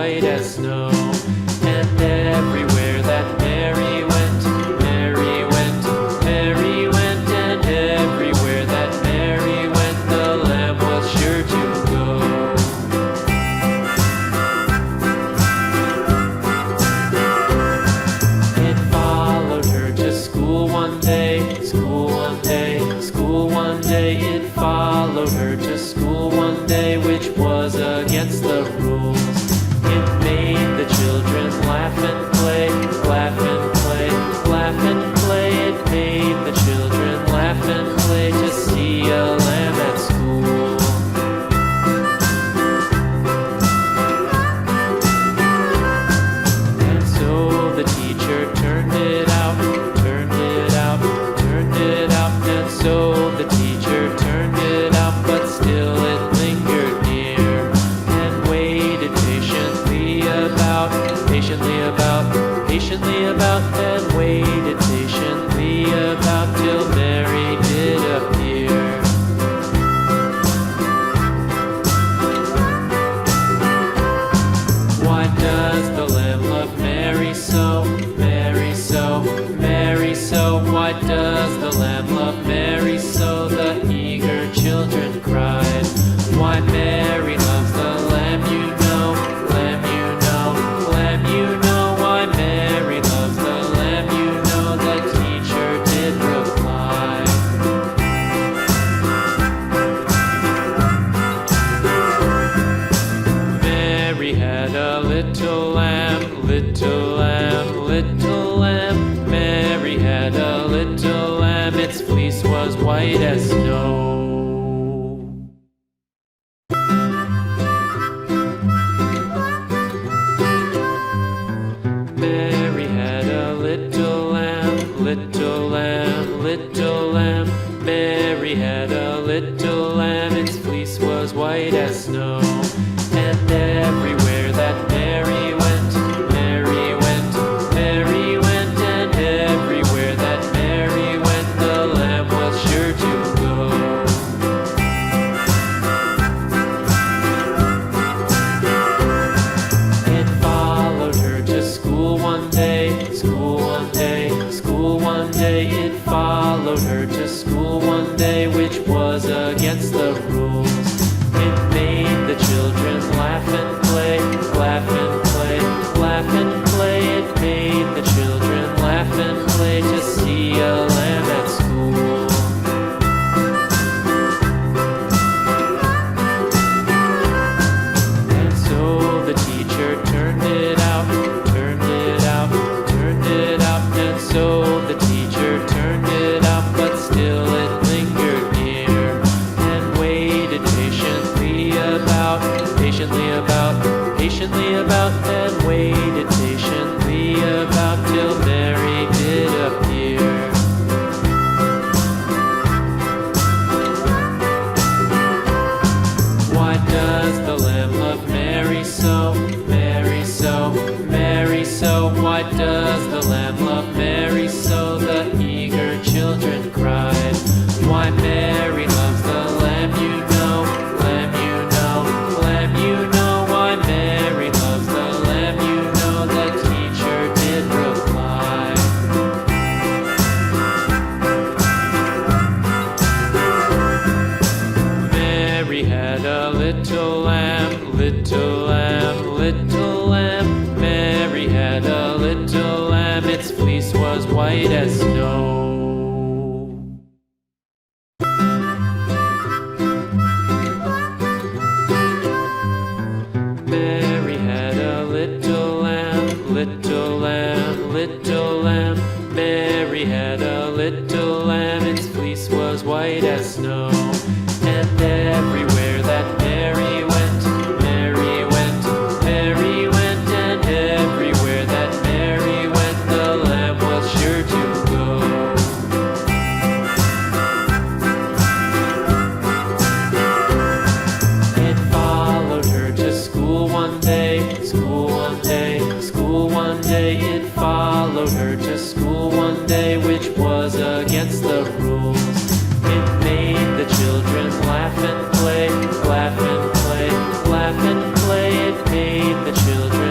white as snow. And everywhere that Mary went, Mary went, Mary went. And everywhere that Mary went, the lamb was sure to go. It followed her to school one day, school one day, school one day. It followed her to school one day, which was against the rules. It made the children laugh and play, laugh and play, laugh and play. It made the children laugh and play to see a lamb at school. And so the teacher turned it out, turned it out, turned it out. And so the teacher turned it out, but still it lingered near and waited patiently about, and waited patiently about till Mary did appear. Why does the lamb love Mary so, Mary so, Mary so? Why does the lamb love Mary so? The eager children cried. Why Mary loves the lamb, you know, lamb, you know, lamb, you know. Why Mary loves the lamb, you know, the teacher did reply. Mary had a little lamb, little lamb, little lamb. Mary had a little lamb, its fleece was white as snow. Mary had a little lamb, little lamb, little lamb. Mary had a little lamb, its fleece was white as snow. And everywhere that Mary went, Mary went, Mary went. And everywhere that Mary went, the lamb was sure to go. It followed her to school one day, school one day, school one day. It followed her to school one day, which was against the rules. It made the children laugh and play, laugh and play, laugh and play. It made the children laugh and play to see a lamb at school. And so the teacher turned it out, turned it out, turned it out. And so the teacher turned it out, but still it lingered near and waited patiently about, and waited patiently about till Mary did appear. Why does the lamb love Mary so, Mary so, Mary so? Why does the lamb love Mary so? The eager children cried. Why Mary loves the lamb, you know, lamb, you know, lamb, you know. Why Mary loves the lamb, you know, the teacher did reply. Mary had a little lamb, little lamb, little lamb. Mary had a little lamb, its fleece was white as snow. Mary had a little lamb, little lamb, little lamb. Mary had a little lamb, its fleece was white as snow. And everywhere that Mary went, Mary went, Mary went. And everywhere that Mary went, the lamb was sure to go. It followed her to school one day, school one day, school one day. It followed her to school one day, which was against the rules. It made the children laugh and play, laugh and play, laugh and play. It made the children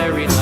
very